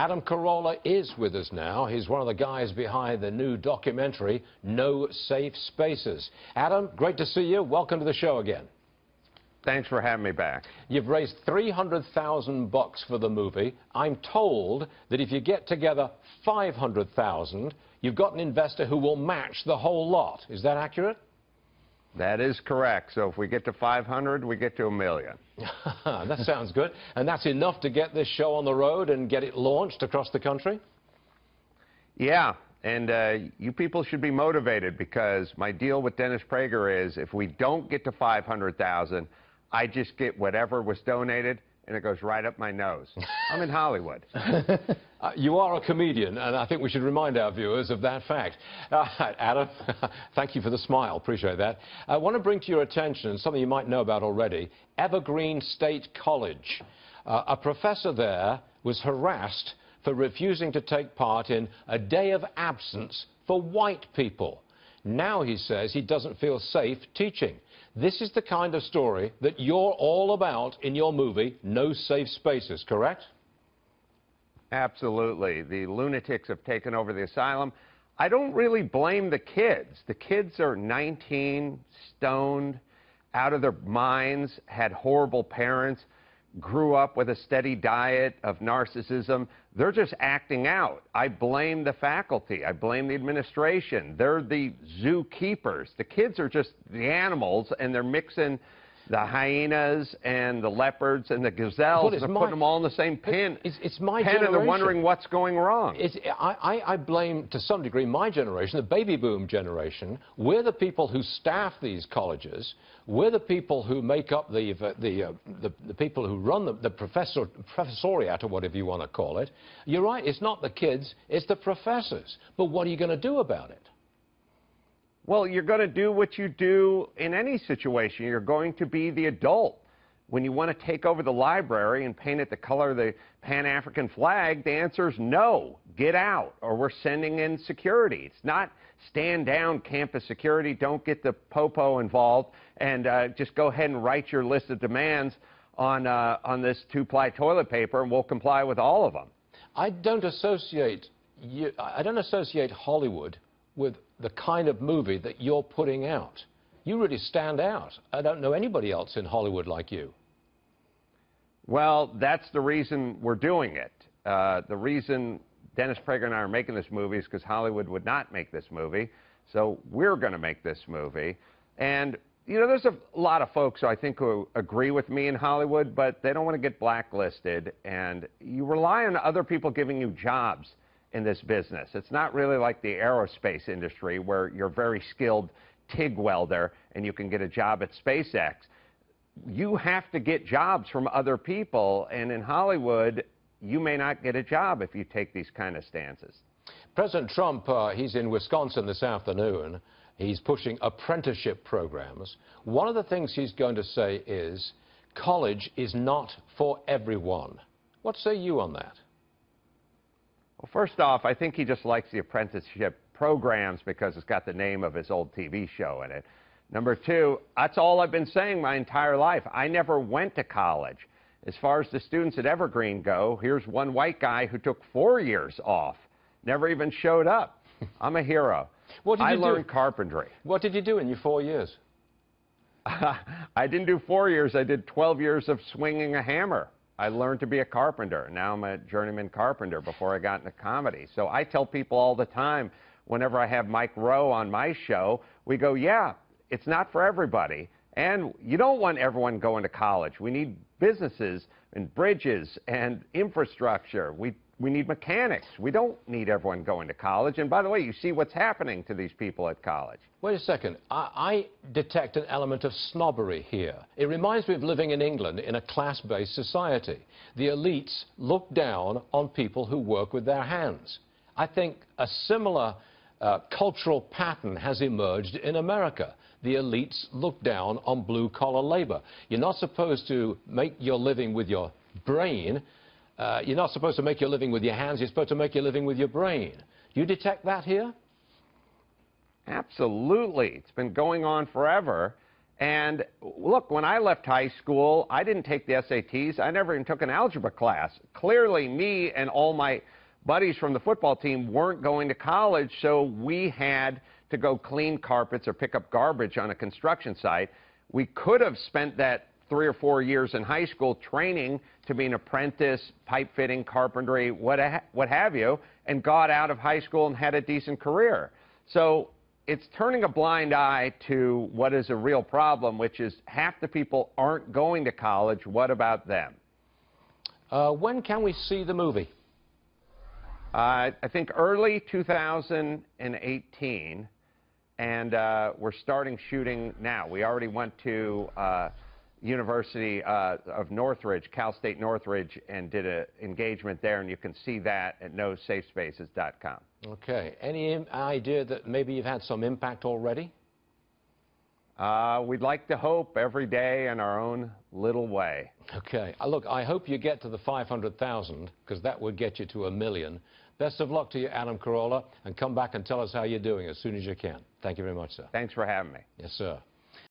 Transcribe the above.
Adam Carolla is with us now. He's one of the guys behind the new documentary, No Safe Spaces. Adam, great to see you. Welcome to the show again. Thanks for having me back. You've raised $300,000 for the movie. I'm told that if you get together $500,000, you've got an investor who will match the whole lot. Is that accurate? That is correct. So if we get to 500, we get to $1 million. That sounds good. And that's enough to get this show on the road and get it launched across the country? Yeah, and you people should be motivated, because my deal with Dennis Prager is if we don't get to 500,000, I just get whatever was donated, and it goes right up my nose. I'm in Hollywood. You are a comedian, and I think we should remind our viewers of that fact. Adam, thank you for the smile. Appreciate that. I want to bring to your attention something you might know about already. Evergreen State College. A professor there was harassed for refusing to take part in a day of absence for white people. Now he says he doesn't feel safe teaching. This is the kind of story that you're all about in your movie, No Safe Spaces, correct? Absolutely. The lunatics have taken over the asylum. I don't really blame the kids. The kids are 19, stoned, out of their minds, had horrible parents, grew up with a steady diet of narcissism. They're just acting out. I blame the faculty. I blame the administration. They're the zookeepers. The kids are just the animals, and they're mixing the hyenas and the leopards and the gazelles. They're putting them all in the same pen. It's my generation. And they're wondering what's going wrong. I blame, to some degree, my generation, the baby boom generation. We're the people who staff these colleges. We're the people who make up the people who run the professoriate, or whatever you want to call it. You're right, it's not the kids, it's the professors. But what are you going to do about it? Well, you're going to do what you do in any situation. You're going to be the adult. When you want to take over the library and paint it the color of the Pan-African flag, the answer is no, get out, or we're sending in security. It's not stand down campus security, don't get the popo involved, and just go ahead and write your list of demands on this 2-ply toilet paper, and we'll comply with all of them. I don't associate Hollywood with the kind of movie that you're putting out. You really stand out. I don't know anybody else in Hollywood like you. Well, that's the reason we're doing it. The reason Dennis Prager and I are making this movie is because Hollywood would not make this movie. So we're going to make this movie. And, you know, there's a lot of folks, I think, who agree with me in Hollywood, but they don't want to get blacklisted. And you rely on other people giving you jobs in this business. It's not really like the aerospace industry, where you're a very skilled TIG welder and you can get a job at SpaceX. You have to get jobs from other people, and in Hollywood, you may not get a job if you take these kind of stances. President Trump, he's in Wisconsin this afternoon. He's pushing apprenticeship programs. One of the things he's going to say is, college is not for everyone. What say you on that? Well, first off, I think he just likes the apprenticeship programs because it's got the name of his old TV show in it. Number two, that's all I've been saying my entire life. I never went to college. As far as the students at Evergreen go, here's one white guy who took 4 years off, never even showed up. I'm a hero. I learned carpentry. What did you do in your 4 years? I didn't do 4 years. I did 12 years of swinging a hammer. I learned to be a carpenter. Now I'm a journeyman carpenter before I got into comedy. So I tell people all the time, whenever I have Mike Rowe on my show, we go, yeah, it's not for everybody. And you don't want everyone going to college. We need businesses and bridges and infrastructure. We need mechanics. We don't need everyone going to college. And by the way, you see what's happening to these people at college. Wait a second. I detect an element of snobbery here. It reminds me of living in England in a class-based society. The elites look down on people who work with their hands. I think a similar cultural pattern has emerged in America. The elites look down on blue-collar labor. You're not supposed to make your living with your brain. You're not supposed to make your living with your hands. You're supposed to make your living with your brain. Do you detect that here? Absolutely. It's been going on forever. And look, when I left high school, I didn't take the SATs. I never even took an algebra class. Clearly, me and all my buddies from the football team weren't going to college, so we had to go clean carpets or pick up garbage on a construction site. We could have spent that 3 or 4 years in high school training to be an apprentice, pipe fitting, carpentry, what have you, and got out of high school and had a decent career. So it's turning a blind eye to what is a real problem, which is half the people aren't going to college. What about them? When can we see the movie? I think early 2018, and we're starting shooting now. We already went to University of Northridge, Cal State Northridge, and did an engagement there, and you can see that at nosafespaces.com. Okay. Any idea that maybe you've had some impact already? We'd like to hope every day in our own little way. Okay. Look, I hope you get to the 500,000, because that would get you to 1 million. Best of luck to you, Adam Carolla, and come back and tell us how you're doing as soon as you can. Thank you very much, sir. Thanks for having me. Yes, sir.